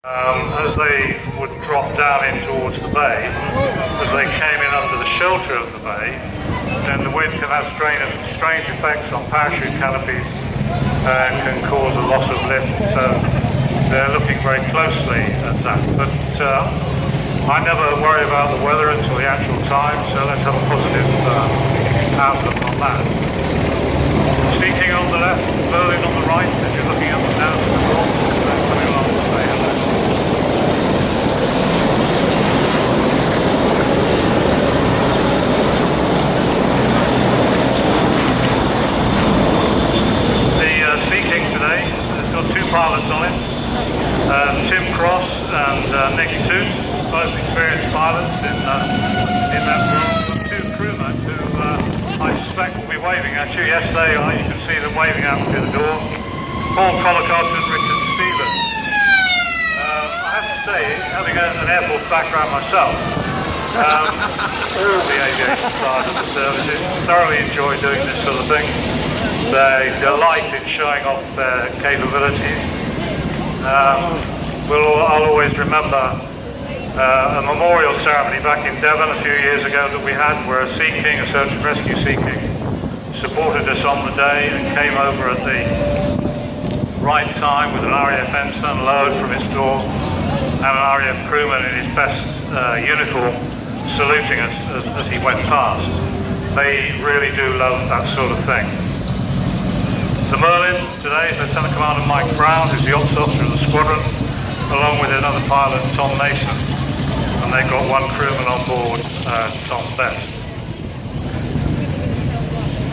As they would drop down in towards the bay, as they came in under the shelter of the bay, then the wind can have strange effects on parachute canopies and can cause a loss of lift. So they're looking very closely at that. But I never worry about the weather until the actual time, so let's have a positive outlook on that. Seeking on the left, Merlin on the right, as you're looking up and down to the north, coming along the bay. Sea King today has got two pilots on it, Tim Cross and Nick Toots, both experienced pilots in that group. Two crewmen who I suspect will be waving at you. Yesterday you can see them waving out through the door. Paul Collicott and Richard Stevens. I have to say, having an Air Force background myself, all the aviation side of the services thoroughly enjoy doing this sort of thing. They delight in showing off their capabilities. I'll always remember a memorial ceremony back in Devon a few years ago that we had, where a Sea King, a search and rescue Sea King, supported us on the day and came over at the right time with an RAF ensign lowered from his door and an RAF crewman in his best uniform saluting us as he went past. They really do love that sort of thing. The Merlin today is Lieutenant Commander Mike Brown, who's the ops officer of the squadron, along with another pilot, Tom Mason, and they've got one crewman on board, Tom Best.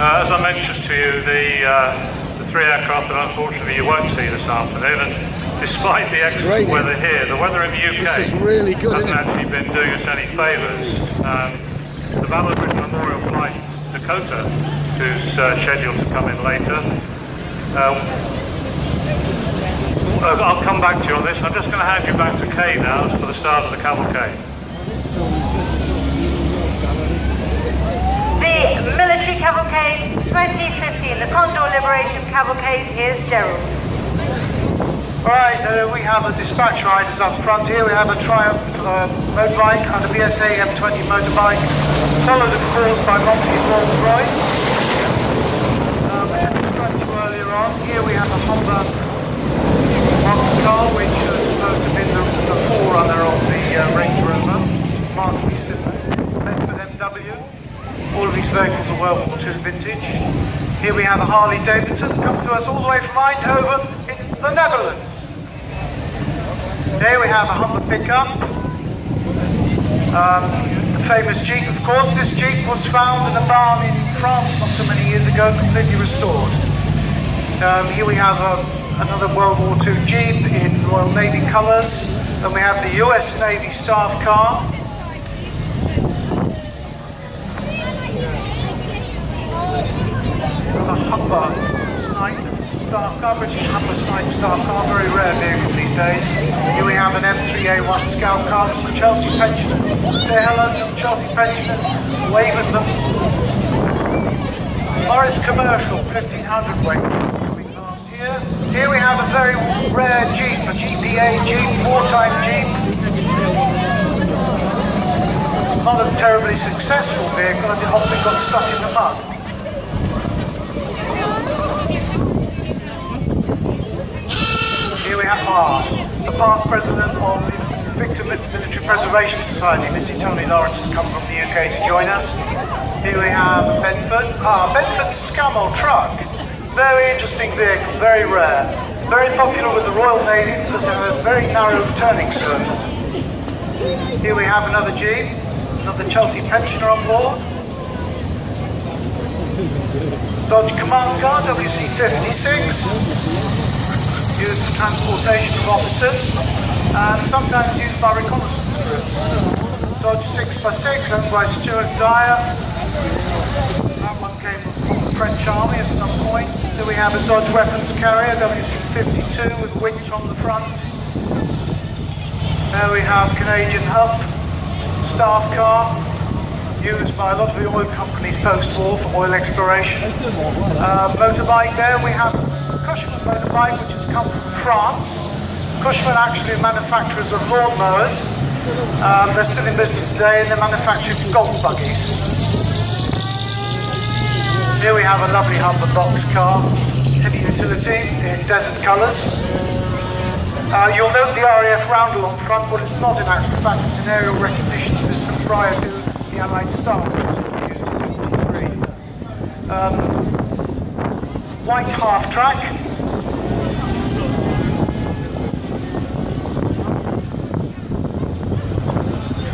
As I mentioned to you, the three aircraft that unfortunately you won't see this afternoon, and despite the excellent weather here, the weather in the UK hasn't actually been doing us any favours. The Ballard Bridge Memorial Flight Dakota, who's scheduled to come in later, I'll come back to you on this. I'm just going to hand you back to Kay now for the start of the cavalcade. The Military Cavalcade 2015, the Condor Liberation Cavalcade. Here's Gerald. Alright, we have the dispatch riders up front here. We have a Triumph motorbike and a VSA M20 motorbike, followed of course by Monty Rolls-Royce. Earlier on, here we have a Honda Boxcar, which is supposed to be the forerunner of the Range Rover, Mark Bedford MW. All of these vehicles are World War II vintage. Here we have a Harley Davidson, come to us all the way from Eindhoven in the Netherlands. Here we have a Hummer pickup, the famous Jeep, of course. This Jeep was found in a barn in France not so many years ago, completely restored. Here we have another World War II Jeep in Royal Navy colours. Then we have the US Navy staff car. The Humber Snipe staff car, British Humber Snipe staff car, very rare vehicle these days. Here we have an M3A1 scout car, some Chelsea pensioners. Say hello to the Chelsea pensioners, wave at them. Morris Commercial 1500 weight. Here we have a very rare Jeep, a GPA Jeep, wartime Jeep. Not a terribly successful vehicle as it often got stuck in the mud. Here we have the past president of the Victor Military Preservation Society, Mr. Tony Lawrence, has come from the UK to join us. Here we have Bedford, Bedford Scammell truck. Very interesting vehicle, very rare. Very popular with the Royal Navy because they have a very narrow turning circle. Here we have another Jeep, another Chelsea pensioner on board. Dodge Command Car, WC-56, used for transportation of officers and sometimes used by reconnaissance groups. Dodge 6x6 owned by Stuart Dyer. That one came from the French Army at some point. Then we have a Dodge Weapons Carrier, WC-52 with winch on the front. There we have Canadian Hub, staff car, used by a lot of the oil companies post-war for oil exploration. Motorbike there, we have a Cushman motorbike which has come from France. Cushman actually are manufacturers of lawnmowers. They're still in business today and they manufacture golf buggies. Here we have a lovely Humber box car, heavy utility in desert colours. You'll note the RAF roundel on front, but it's not in actual fact, it's an aerial recognition system prior to the Allied Star, which was introduced in 1953. White half track.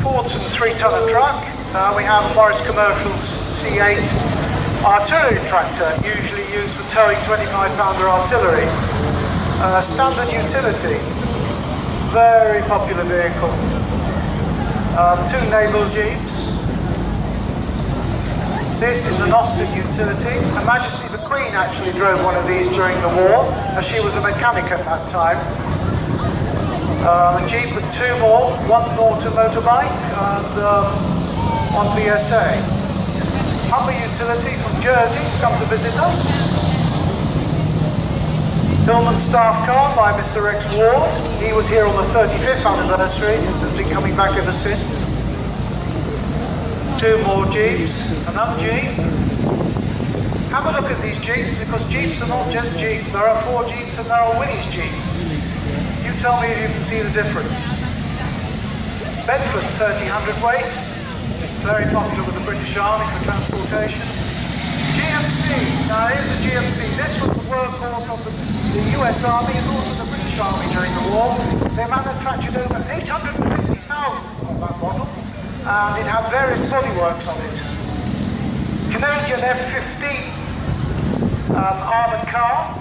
Fordson 3-tonner truck. We have Morris Commercial's C8 artillery tractor, usually used for towing 25-pounder artillery. Standard utility, very popular vehicle. 2 naval jeeps. This is an Austin utility. Her Majesty the Queen actually drove one of these during the war, as she was a mechanic at that time. A jeep with 2 more, 1 Norton motorbike and 1 VSA. Humber utility from Jersey to come to visit us. Hillman staff car by Mr. Rex Ward. He was here on the 35th anniversary and has been coming back ever since. 2 more jeeps, another jeep. Have a look at these jeeps, because jeeps are not just jeeps. There are 4 jeeps and there are Willys jeeps. You tell me if you can see the difference. Bedford 30 hundredweight, very popular with the British Army for transportation. GMC, now here's a GMC. This was the workhorse of the US Army and also the British Army during the war. They manufactured over 850,000 of that model, and it had various bodyworks on it. Canadian F-15 armoured car.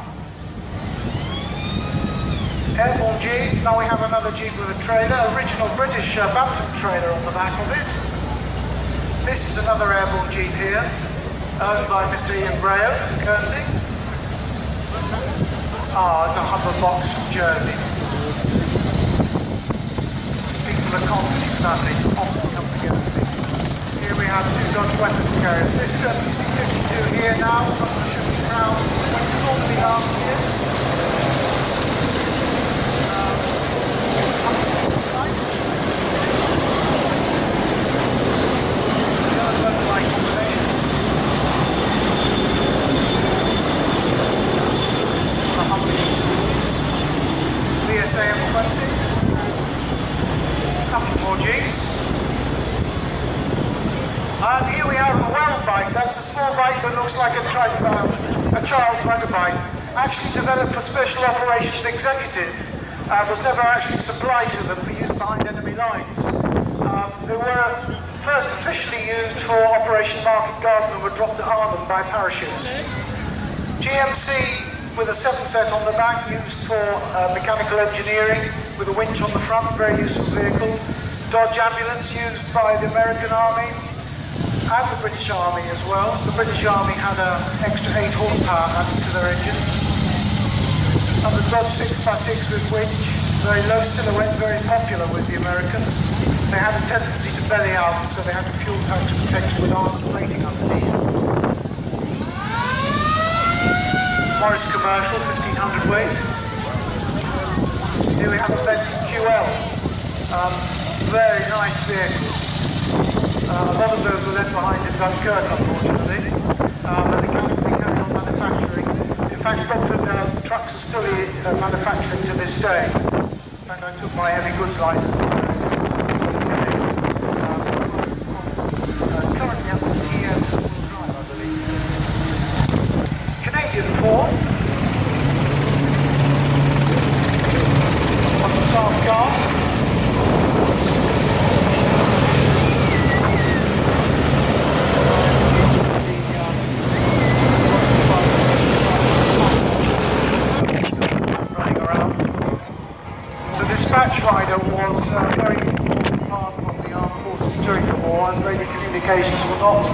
Airborne Jeep. Now we have another Jeep with a trailer, original British Bantam trailer on the back of it. This is another Airborne Jeep here, owned by Mr. Ian Brayo from Guernsey. It's a Humber box from Jersey. Peter LeConte and his family often come to Guernsey. Here we have 2 Dodge weapons carriers. This WC-52 here now, should be proud, went to Normandy last year. VSA M20. A couple more jeeps. And here we have a well bike. That's a small bike that looks like a child's motorbike. Actually developed for Special Operations Executive. Was never actually supplied to them for use behind enemy lines. They were first officially used for Operation Market Garden and were dropped at Arnhem by parachute. GMC with a 7-set on the back, used for mechanical engineering, with a winch on the front, very useful vehicle. Dodge ambulance used by the American Army and the British Army as well. The British Army had an extra 8 horsepower added to their engine. And the Dodge 6x6 with winch, very low silhouette, very popular with the Americans. They had a tendency to belly out, so they had the fuel tanks protected with armored plating underneath. Morris Commercial, 1500 weight. Here we have a Bentley QL. Very nice vehicle. A lot of those were left behind in Dunkirk, unfortunately. But they carry on manufacturing. In fact, Bedford trucks are still manufacturing to this day. In fact, I took my heavy goods license. Currently up to TM Drive, I believe. Canadian Ford. On the staff car. Running around. The dispatch rider was a very important part of the armed forces during the war, as radio communications were not.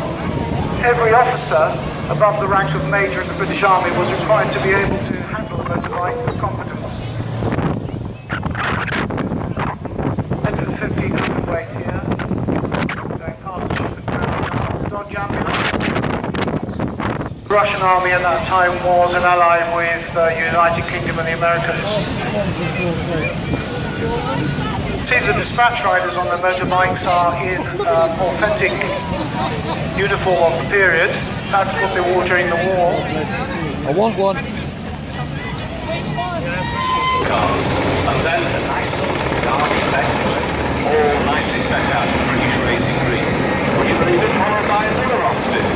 Every officer above the rank of major in the British Army was required to be able to handle a motorbike with competence. Bedford 1500 weight here, going past the ship at Dodge ambulance. Russian army at that time was an ally with the United Kingdom and the Americans. See, the dispatch riders on the motorbikes are in authentic uniform of the period. That's what they wore during the war. I want one. Cars, and then a nice dark effect, all nicely set out in British racing green. Would you believe it, followed by another Austin,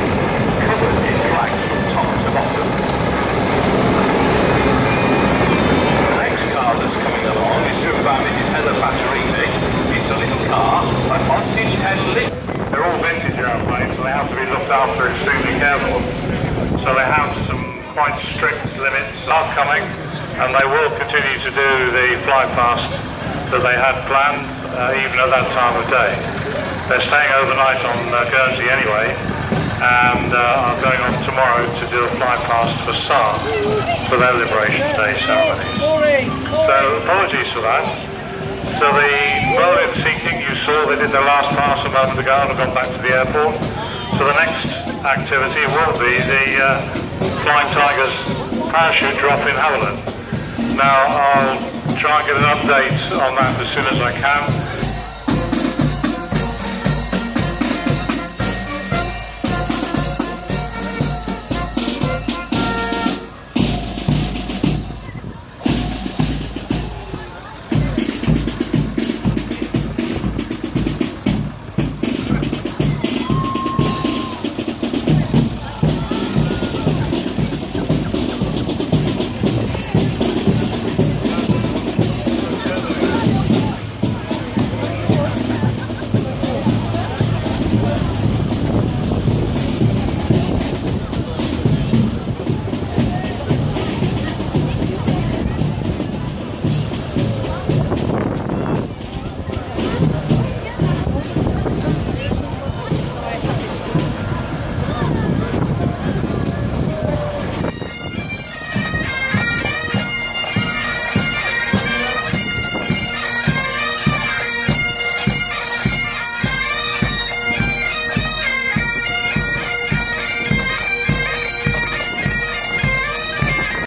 covered in flags from top to bottom. The next car that's coming along is driven by Mrs. Heather Fattorini. It's a little car, an Austin 10 Lit. They're all vintage airplanes, so they have to be looked after extremely careful. So they have some quite strict limits are coming, and they will continue to do the fly past that they had planned, even at that time of day. They're staying overnight on Guernsey anyway, and are going on tomorrow to do a fly past for SAR for their Liberation Day ceremonies. So apologies for that. So the Berlin Sea King you saw, they did their last pass a moment ago and have gone back to the airport. So the next activity will be the Flying Tigers parachute drop in Havilland. Now I'll try and get an update on that as soon as I can.